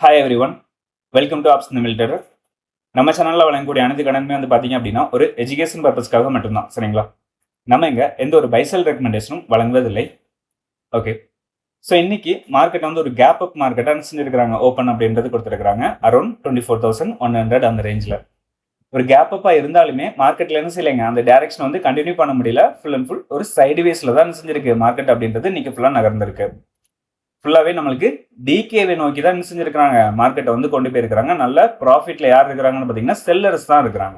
Hi every one, welcome to apps மில்டர். நம்ம சேனலில் வழங்கக்கூடிய அனைத்து கடனுமே வந்து பார்த்தீங்க அப்படின்னா ஒரு எஜுகேஷன் பர்பஸ்க்காக மட்டும்தான். சரிங்களா? நம்ம இங்கே எந்த ஒரு பைசல் ரெக்கமெண்டேஷனும் வழங்குவதில்லை. ஓகே, ஸோ இன்னைக்கு மார்க்கெட் வந்து ஒரு கேப் அப் மார்க்கெட்டாக செஞ்சிருக்கிறாங்க. ஓப்பன் அப்படின்றது கொடுத்துருக்காங்க அரௌண்ட் 24,100 அந்த ரேஞ்சில். ஒரு கேப் அப்பாக இருந்தாலுமே மார்க்கெட்டில் என்ன செய்யலைங்க, அந்த டைரக்ஷன் வந்து கண்டினியூ பண்ண முடியல. ஃபுல் அண்ட் ஃபுல் ஒரு சைடுவேஸில் தான் செஞ்சிருக்கு மார்க்கெட் அப்படின்றது இன்னைக்கு ஃபுல்லாக நகர்ந்திருக்கு. ஃபுல்லாகவே நம்மளுக்கு டிகேவை நோக்கி தான் என்ன செஞ்சிருக்கிறாங்க, மார்க்கெட்டை வந்து கொண்டு போயிருக்கிறாங்க. நல்ல ப்ராஃபிட்ல யார் இருக்கிறாங்கன்னு பார்த்தீங்கன்னா செல்லர்ஸ் தான் இருக்கிறாங்க.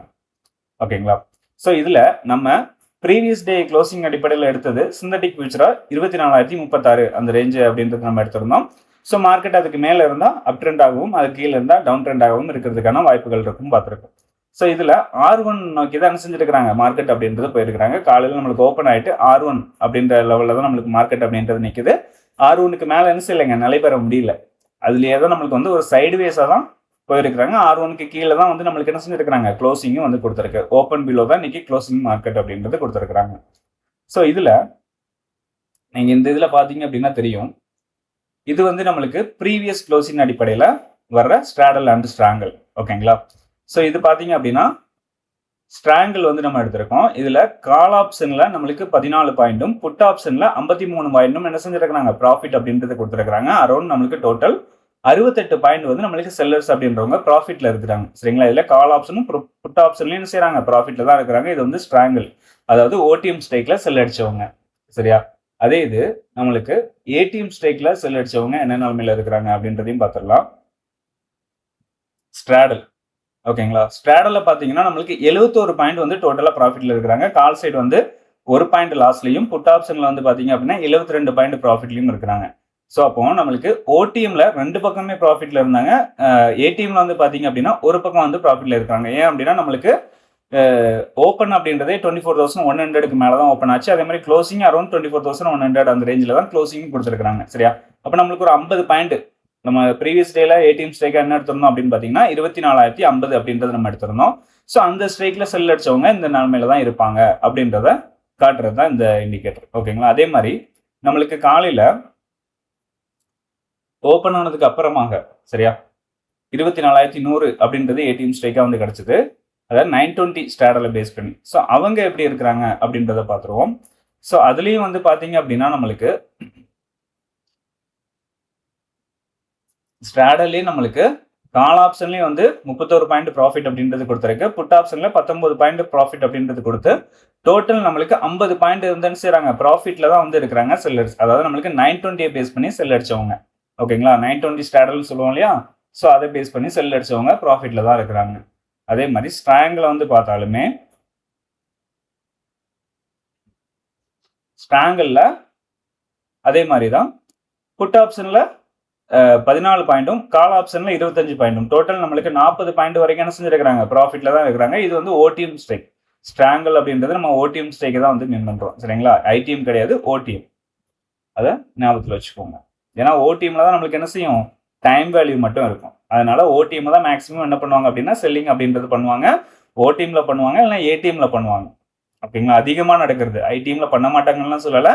ஓகேங்களா? ஸோ இதில் நம்ம ப்ரீவியஸ் டே க்ளோசிங் அடிப்படையில் எடுத்தது சிந்தட்டிக் ஃபியூச்சரா 24,036 அந்த ரேஞ்சு அப்படின்றது நம்ம எடுத்திருந்தோம். ஸோ மார்க்கெட் அதுக்கு மேலே இருந்தால் அப் ட்ரெண்ட் ஆகவும் அதுக்கு கீழே இருந்தால் டவுன் ட்ரெண்ட் ஆகவும் இருக்கிறதுக்கான வாய்ப்புகள் இருக்கும் பார்த்துருக்கோம். ஸோ இதில் R1 நோக்கி தான் என்ன செஞ்சிருக்கிறாங்க மார்க்கெட் அப்படின்றது போயிருக்கிறாங்க. காலையில் நம்மளுக்கு ஓப்பன் ஆகிட்டு R1 அப்படின்ற லெவலில் தான் நம்மளுக்கு மார்க்கெட் அப்படின்றது நிற்குது. R1க்கு மேலே என்ன செய்யலைங்க, நிலை பெற முடியல. அதுலேயே தான் நம்மளுக்கு வந்து ஒரு சைடுவேஸாக தான் போயிருக்கிறாங்க. R1க்கு கீழே தான் வந்து நம்மளுக்கு என்ன செஞ்சிருக்கிறாங்க, க்ளோசிங்கும் வந்து கொடுத்துருக்கு. ஓப்பன் பிலோ தான் இன்னைக்கு க்ளோசிங் மார்க்கெட் அப்படின்றது கொடுத்துருக்குறாங்க. ஸோ இதில் நீங்கள் இந்த இதில் பார்த்தீங்க அப்படின்னா தெரியும், இது வந்து நம்மளுக்கு ப்ரீவியஸ் க்ளோசிங் அடிப்படையில் வர்ற ஸ்ட்ராடல் அண்ட் ஸ்ட்ராங்கல். ஓகேங்களா? ஸோ இது பார்த்தீங்க அப்படின்னா ஸ்ட்ராங்கிள் வந்து நம்ம எடுத்திருக்கோம். இதுல கால் ஆப்ஷன்ல நம்மளுக்கு 14 பாயிண்ட்டும் புட் ஆப்ஷன்ல 53 பாயிண்ட்டும் என்ன செஞ்சிருக்காங்க, ப்ராஃபிட் அப்படின்றது கொடுத்துருக்காங்க. அரௌண்ட் நம்மளுக்கு டோட்டல் 68 பாயிண்ட் வந்து நம்மளுக்கு செல்லர்ஸ் அப்படின்றவங்க ப்ராஃபிட்ல இருக்கிறாங்க. சரிங்களா? இதுல கால் ஆப்ஷனும் புட் ஆப்ஷன்லயும் என்ன செய்யறாங்க, ப்ராஃபிட்ல தான் இருக்கிறாங்க. இது வந்து ஸ்ட்ராங்கிள், அதாவது ஓடிஎம் ஸ்ட்ரைக்ல செல் அடிச்சவங்க. சரியா? அதே இது நம்மளுக்கு ஏடிஎம் ஸ்ட்ரைக்ல செல் அடிச்சவங்க என்ன நிலைமையில இருக்கிறாங்க அப்படின்றதையும் பார்த்துடலாம். ஸ்ட்ராடல். ஓகேங்களா? ஸ்ட்ராடல்ல பாத்தீங்கன்னா நம்மளுக்கு 71 பாயிண்ட் வந்து டோட்டலா ப்ராஃபிட்ல இருக்கிறாங்க. கால் சைடு வந்து 1 பாயிண்ட் லாஸ்லயும், புட் ஆப்ஷன்ல வந்து பாத்தீங்க அப்படின்னா 72 பாயிண்ட் ப்ராஃபிட்லயும் இருக்கிறாங்க. ஸோ அப்போ நம்மளுக்கு ஓடிஎம்ல ரெண்டு பக்கமே ப்ராஃபிட்ல இருந்தாங்க. ஏடிஎம்ல வந்து பாத்தீங்க அப்படின்னா ஒரு பக்கம் வந்து ப்ராஃபிட்ல இருக்காங்க. ஏன் அப்படின்னா நம்மளுக்கு ஓப்பன் அப்படின்றதே 24,100க்கு மேல தான் ஓப்பன் ஆச்சு. அதே மாதிரி க்ளோசிங் அரௌண்ட் 24,100 அந்த ரேஞ்சில் தான் க்ளோசிங் கொடுத்துருக்காங்க. சரியா? அப்போ நம்மளுக்கு ஒரு 50 பாயிண்ட் நம்ம ப்ரீவியஸ் டேல ஏடிஎம் ஸ்ட்ரைக் என்ன எடுத்திருந்தோம் அப்படின்னு பார்த்தீங்கன்னா 24,050 அப்படின்றத நம்ம எடுத்திருந்தோம். ஸோ அந்த ஸ்ட்ரைக்ல செல் அடிச்சவங்க இந்த நிலைமையில தான் இருப்பாங்க அப்படின்றத காட்டுறது தான் இந்த இண்டிகேட்டர். ஓகேங்களா? அதே மாதிரி நம்மளுக்கு காலையில ஓப்பன் ஆனதுக்கு அப்புறமாக, சரியா, 24,100 அப்படின்றது ஏடிஎம் ஸ்ட்ரைக்கா வந்து கிடைச்சது. அதாவது 920 ஸ்டாடலை பேஸ் பண்ணி. ஸோ அவங்க எப்படி இருக்கிறாங்க அப்படின்றத பார்த்துருவோம். ஸோ அதுலேயும் வந்து பார்த்தீங்க அப்படின்னா நம்மளுக்கு ஸ்ட்ராடல்லே நம்மளுக்கு கால் ஆப்ஷன்லேயும் வந்து 31 பாயிண்ட் ப்ராஃபிட் அப்படின்றது கொடுத்துருக்கு. புட் ஆப்ஷன்ல 19 பாயிண்ட் ப்ராஃபிட் அப்படின்றது கொடுத்து டோட்டல் நம்மளுக்கு 50 பாயிண்ட் வந்து செய்யறாங்க, ப்ராஃபிட்ல தான் வந்து இருக்கிறாங்க செல்லர்ஸ். அதாவது நம்மளுக்கு 920 பேஸ் பண்ணி செல் அடிச்சவங்க. ஓகேங்களா? 920 ஸ்ட்ராடல் சொல்லுவோம் இல்லையா? ஸோ அதை பேஸ் பண்ணி செல் அடிச்சவங்க ப்ராஃபிட்ல தான் இருக்கிறாங்க. அதே மாதிரி ஸ்ட்ராங்கில் வந்து பார்த்தாலுமே ஸ்ட்ராங்கில் அதே மாதிரி தான் புட் ஆப்ஷன்ல 14 பாயிண்ட்டும் கால் ஆப்ஷன்ல 25 பாயிண்ட்டும் டோட்டல் நம்மளுக்கு 40 பாயிண்ட் வரைக்கும் என்ன செஞ்சிருக்காங்க, ப்ராஃபிட்ல தான் இருக்கிறாங்க. இது வந்து ஓடிஎம் ஸ்ட்ரைக். ஸ்ட்ராங்கிள் அப்படின்றது நம்ம ஓடிஎம் ஸ்ட்ரைக் தான் வந்து மீன் பண்றோம். சரிங்களா? ஐடிஎம் கிடையாது, ஓடிஎம். அதை ஞாபகத்தில் வச்சுக்கோங்க. ஏன்னா ஓடிஎம்ல தான் நம்மளுக்கு என்ன செய்யும், டைம் வேல்யூ மட்டும் இருக்கும். அதனால ஓடிஎம் தான் மேக்ஸிமம் என்ன பண்ணுவாங்க அப்படின்னா செல்லிங் அப்படின்றது பண்ணுவாங்க. ஓடிஎம்ல பண்ணுவாங்க, இல்லைன்னா ஏடிஎம்ல பண்ணுவாங்க. ஓகேங்களா? அதிகமாக நடக்கிறது. ஐடிஎம்ல பண்ண மாட்டாங்கன்னு சொல்லலை.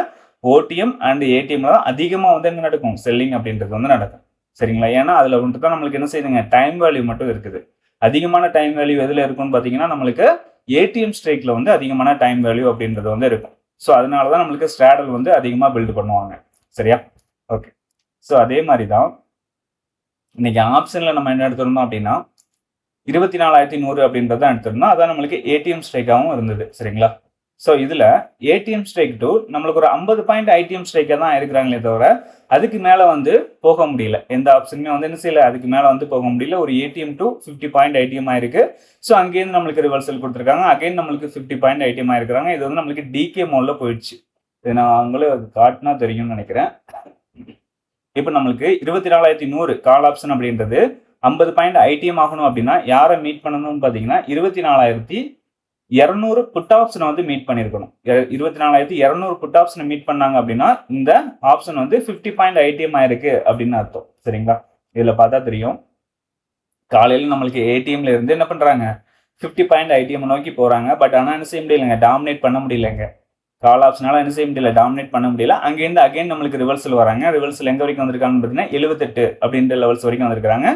ஓடிஎம் அண்ட் ஏடிஎம்ல தான் அதிகமாக வந்து என்ன நடக்கும், செல்லிங் அப்படின்றது வந்து நடக்கும். சரிங்களா? ஏன்னா அதில் வந்துட்டு தான் நம்மளுக்கு என்ன செய்யுதுங்க, டைம் வேல்யூ மட்டும் இருக்குது. அதிகமான டைம் வேல்யூ எதில் இருக்கும்னு பார்த்தீங்கன்னா நம்மளுக்கு ஏடிஎம் ஸ்ட்ரைக்ல வந்து அதிகமான டைம் வேல்யூ அப்படின்றது வந்து இருக்கும். ஸோ அதனால தான் நம்மளுக்கு ஸ்ட்ராடல் வந்து அதிகமாக பில்டு பண்ணுவாங்க. சரியா? ஓகே. ஸோ அதே மாதிரி தான் இன்னைக்கு ஆப்ஷன்ல நம்ம என்ன எடுத்திருந்தோம் அப்படின்னா 24,100 அப்படின்றத எடுத்திருந்தோம். அதான் நம்மளுக்கு ஏடிஎம் ஸ்ட்ரைக்காகவும் இருந்தது. சரிங்களா? ஸோ இதில் ஏடிஎம் ஸ்ட்ரைக் டூ நம்மளுக்கு ஒரு 50 பாயிண்ட் ஐடிஎம் ஸ்ட்ரைக்காக தான் இருக்கிறாங்களே தவிர அதுக்கு மேலே வந்து போக முடியல. எந்த ஆப்ஷனுமே வந்து என்ன செய்யல, அதுக்கு மேலே வந்து போக முடியல. ஒரு ஏடிஎம் டூ 50 பாயிண்ட் ஐடிஎம் ஆயிருக்கு. ஸோ அங்கேருந்து நம்மளுக்கு ரிவர்சல் கொடுத்துருக்காங்க. அகைன் நம்மளுக்கு 50 பாயிண்ட் ஐடிஎம் ஆயிருக்கிறாங்க. இது வந்து நம்மளுக்கு டிகே மோட்ல போயிடுச்சு. இது நான் அவங்களே காட்டினா தெரியும்னு நினைக்கிறேன். இப்போ நம்மளுக்கு 24,100 கால் ஆப்ஷன் அப்படின்றது 50 பாயிண்ட் ஐடிஎம் ஆகணும் அப்படின்னா யாரை மீட் பண்ணணும்னு பார்த்தீங்கன்னா 24,200 புட் ஆப்ஷனை வந்து மீட் பண்ணியிருக்கணும். 24,200 புட் ஆப்ஷனை மீட் பண்ணாங்க அப்படின்னா இந்த ஆப்ஷன் வந்து 50 பாயிண்ட் ஐடிஎம் ஆயிருக்கு அப்படின்னு அர்த்தம். சரிங்களா? இதில் பார்த்தா தெரியும், காலையில் நம்மளுக்கு ஏடிஎம்ல இருந்து என்ன பண்றாங்க, 50 பாயிண்ட் ஐடிஎம் நோக்கி போறாங்க. பட் ஆனால் என்ன செய்ய முடியலைங்க, டாமினேட் பண்ண முடியலைங்க. கால் ஆப்ஷனால என்ன செய்ய முடியல, டாமினேட் பண்ண முடியல. அங்கேருந்து அகைன் நம்மளுக்கு ரிவர்சல் வராங்க. ரிவர்சல் எங்க வரைக்கும் வந்திருக்காங்கன்னு பார்த்தீங்கன்னா 78 அப்படின்ற லெவல்ஸ் வரைக்கும் வந்திருக்காங்க.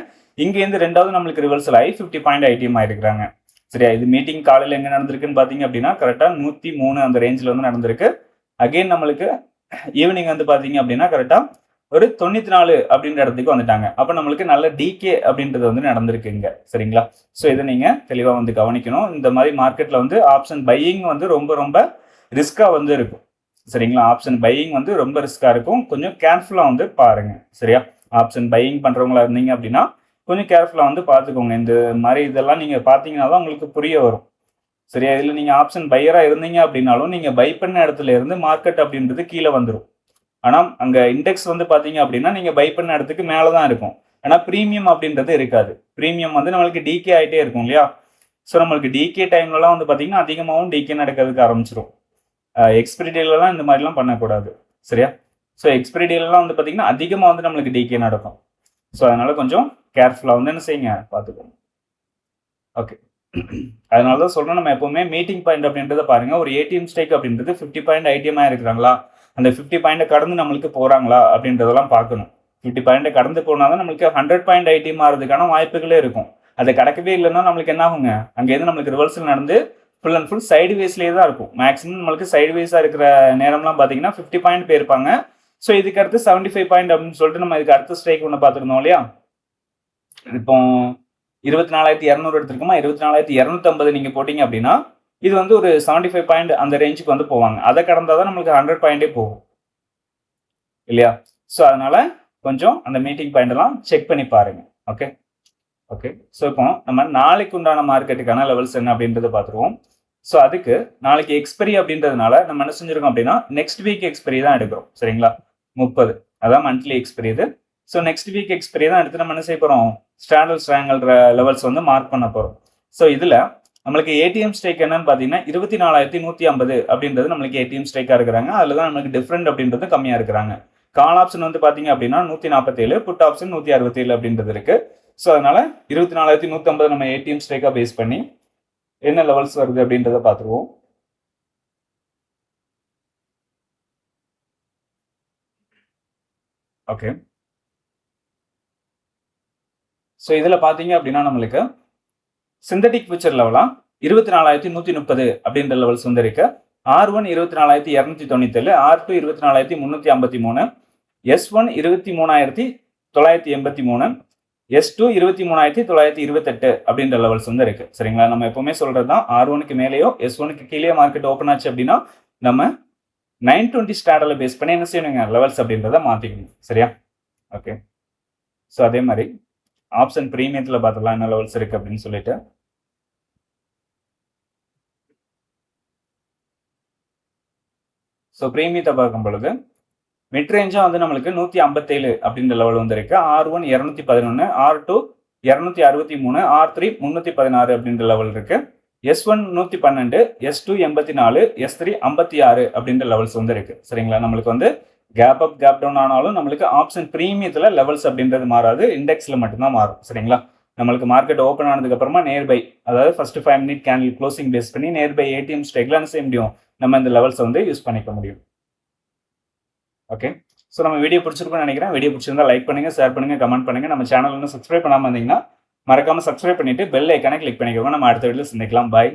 இங்கேருந்து ரெண்டாவது நம்மளுக்கு ரிவர்சல் ஆகி 50 பாயிண்ட் ஐடிஎம் ஆயிருக்காங்க. சரியா, இது மீட்டிங் காலையில் எங்க நடந்திருக்குன்னு பார்த்தீங்க அப்படின்னா கரெக்டாக 103 அந்த ரேஞ்சில் வந்து நடந்திருக்கு. அகைன் நம்மளுக்கு ஈவினிங் வந்து பார்த்தீங்க அப்படின்னா கரெக்டாக ஒரு 94 அப்படின்ற இடத்துக்கு வந்துட்டாங்க. அப்போ நம்மளுக்கு நல்ல டிகே அப்படின்றது வந்து நடந்திருக்கு இங்க. சரிங்களா, ஸோ இதை நீங்க தெளிவாக வந்து கவனிக்கணும். இந்த மாதிரி மார்க்கெட்ல வந்து ஆப்ஷன் பையிங் வந்து ரொம்ப ரொம்ப ரிஸ்கா வந்து இருக்கும். சரிங்களா, ஆப்ஷன் பையிங் வந்து ரொம்ப ரிஸ்கா இருக்கும். கொஞ்சம் கேர்ஃபுல்லா வந்து பாருங்க. சரியா, ஆப்ஷன் பையிங் பண்றவங்களா இருந்தீங்க அப்படின்னா கொஞ்சம் கேர்ஃபுல்லா வந்து பார்த்துக்கோங்க. இந்த மாதிரி இதெல்லாம் நீங்க பார்த்தீங்கன்னா தான் உங்களுக்கு புரிய வரும். சரியா, இதுல நீங்க ஆப்ஷன் பையரா இருந்தீங்க அப்படின்னாலும் நீங்க பை பண்ண இடத்துல இருந்து மார்க்கெட் அப்படின்றது கீழே வந்துடும். ஆனா அங்க இண்டெக்ஸ் வந்து பாத்தீங்க அப்படின்னா நீங்க பை பண்ண இடத்துக்கு மேலதான் இருக்கும். ஆனா பிரீமியம் அப்படின்றது இருக்காது. பிரீமியம் வந்து நம்மளுக்கு டிகே ஆகிட்டே இருக்கும் இல்லையா. ஸோ நம்மளுக்கு டிகே டைம்லலாம் வந்து பாத்தீங்கன்னா அதிகமாகவும் டிகே நடக்கிறதுக்கு ஆரம்பிச்சிடும். எக்ஸ்பிரி டேலாம் இந்த மாதிரிலாம் பண்ணக்கூடாது. சரியா, ஸோ எக்ஸ்பிரி டேலாம் வந்து பாத்தீங்கன்னா அதிகமாக வந்து நம்மளுக்கு டிகே நடக்கும். ஸோ அதனால கொஞ்சம் கேர்ஃபுல்லாக வந்து என்ன செய்யுங்க, பார்த்துக்கோங்க. ஓகே, அதனால தான் சொல்றேன், நம்ம எப்பவுமே மீட்டிங் பாயிண்ட் அப்படின்றத பாருங்க. ஒரு ஏடிஎம் ஸ்டேக் அப்படின்றது 50 பாயிண்ட் ஐடிஎம் இருக்கிறாங்களா, அந்த 50 பாயிண்டை கடந்து நம்மளுக்கு போறாங்களா அப்படின்றதெல்லாம் பார்க்கணும். 50 பாயிண்டை கடந்து போனாதான் நம்மளுக்கு 100 பாயிண்ட் ஐடிஎம் ஆகிறதுக்கான வாய்ப்புகளே இருக்கும். அதை கடக்கவே இல்லைன்னா நம்மளுக்கு என்ன ஆகுங்க, அங்கேருந்து நம்மளுக்கு ரிவர்சல் நடந்து ஃபுல் அண்ட் ஃபுல் சைடு வேஸ்லேயே தான் இருக்கும். மேக்ஸிமம் நம்மளுக்கு சைடு வேஸாக இருக்கிற நேரம்லாம் பார்த்தீங்கன்னா 50 பாயிண்ட் போயிருப்பாங்க. ஸோ இதுக்கு அடுத்து 75 பாயிண்ட் அப்படின்னு சொல்லிட்டு நம்ம இதுக்கு அடுத்த ஸ்ட்ரைக் ஒன்று பார்த்துருந்தோம் இல்லையா. இப்போ 24,200 எடுத்திருக்கோமா, 24,250 நீங்க போட்டீங்க அப்படின்னா இது வந்து ஒரு 75 பாயிண்ட் அந்த ரேஞ்சுக்கு வந்து போவாங்க. அதை கடந்தாதான் நம்மளுக்கு 100 பாயிண்டே போகும் இல்லையா. ஸோ அதனால கொஞ்சம் அந்த மீட்டிங் பாயிண்ட் எல்லாம் செக் பண்ணி பாருங்க. ஓகே ஓகே, ஸோ இப்போ நம்ம நாளைக்கு உண்டான மார்க்கெட்டுக்கான லெவல்ஸ் என்ன அப்படின்றத பார்த்துருவோம். ஸோ அதுக்கு நாளைக்கு எக்ஸ்பெரி அப்படின்றதுனால நம்ம என்ன செஞ்சிருக்கோம் அப்படின்னா நெக்ஸ்ட் வீக் எக்ஸ்பெரி தான் எடுக்கிறோம். சரிங்களா, 30 அதான் மந்த்லி எக்ஸ்பெரி இது. ஸோ நெக்ஸ்ட் வீக் எக்ஸ்பெரி தான் எடுத்து நம்ம என்ன செய்ய போகிறோம், ஸ்டாண்டர்ட் ஸ்ட்ராங்கல் லெவல்ஸ் வந்து மார்க் பண்ண போகிறோம். ஸோ இதில் நம்மளுக்கு ஏடிஎம் ஸ்டேக் என்னன்னு பார்த்தீங்கன்னா 24,150 அப்படின்றது நம்மளுக்கு ஏடிஎம் ஸ்டேக்காக இருக்கிறாங்க. அதில் தான் நம்மளுக்கு டிஃப்ரெண்ட் அப்படின்றது கம்மியாக இருக்கிறாங்க. கால் ஆப்ஷன் வந்து பார்த்தீங்க அப்படின்னா 147, புட் ஆப்ஷன் 167 அப்படின்றது இருக்கு. ஸோ அதனால 24,150 நம்ம ஏடிஎம் ஸ்டேக்காக பேஸ் பண்ணி என்ன லெவல்ஸ் வருது அப்படின்றத பார்த்துருவோம். ஓகே, ஸோ இதில் பார்த்தீங்க அப்படின்னா நம்மளுக்கு சிந்தட்டிக் ஃபியூச்சர் லெவலா 24,130 அப்படின்ற லெவல்ஸ் வந்து இருக்கு. R1 24,297, R2 24,353, S1 23,983, S2 23,928 அப்படின்ற லெவல்ஸ் வந்து இருக்கு. சரிங்களா, நம்ம எப்பவுமே சொல்றது தான் R1க்கு மேலேயோ S1க்கு கீழே மார்க்கெட் ஓப்பன் ஆச்சு அப்படின்னா நம்ம 920 ஸ்டாண்டர்ட்ல பேஸ் பண்ணி என்ன செய்யணுங்க, லெவல்ஸ் அப்படின்றத மாத்திக்கணும். சரியா, ஓகே. ஸோ அதே மாதிரி ஆப்ஷன் பிரீமியத்தில் பார்த்துக்கலாம் என்ன லெவல்ஸ் இருக்கு அப்படின்னு சொல்லிட்டு. ஸோ பிரீமியத்தை பார்க்கும் பொழுது மிட் ரேஞ்சும் வந்து நம்மளுக்கு 157 அப்படின்ற லெவல் வந்து இருக்கு. R1 211, R2 263, R3 316 அப்படின்ற லெவல் இருக்கு. S1 112, S2 84, S3 56 அப்படின்ற லெவல்ஸ் வந்து இருக்கு. சரிங்களா, நம்மளுக்கு வந்து கேப் அப் கேப் டவுன் ஆனாலும் நம்மளுக்கு ஆப்ஷன் பிரீமியத்தில் லெவல்ஸ் அப்படின்றது மாறாது, இண்டெக்ஸில் மட்டும்தான் மாறும். சரிங்களா, நம்மளுக்கு மார்க்கெட் ஓப்பன் ஆனதுக்கு அப்புறமா நேர்பை, அதாவது first 5 minute candle closing base பண்ணி நேர்பை ஏடிஎம் ஸ்டேக்ல என்ன செய்ய முடியும், நம்ம இந்த லெவல்ஸை வந்து யூஸ் பண்ணிக்க முடியும். ஓகே, ஸோ நம்ம வீடியோ பிடிச்சிருக்குன்னு நினைக்கிறேன். வீடியோ பிடிச்சிருந்தா லைக் பண்ணுங்க, ஷேர் பண்ணுங்க, கமெண்ட் பண்ணுங்க. நம்ம சேனல் இன்னும் சப்ஸ்கிரைப் பண்ணாமல் இருந்தீங்கன்னா மறக்காம சப்ஸ்கிரைப் பண்ணிட்டு பெல் ஐக்கானை கிளிக் பண்ணிக்கோங்க. நம்ம அடுத்த வீடியோவில் சந்திக்கலாம். பாய்.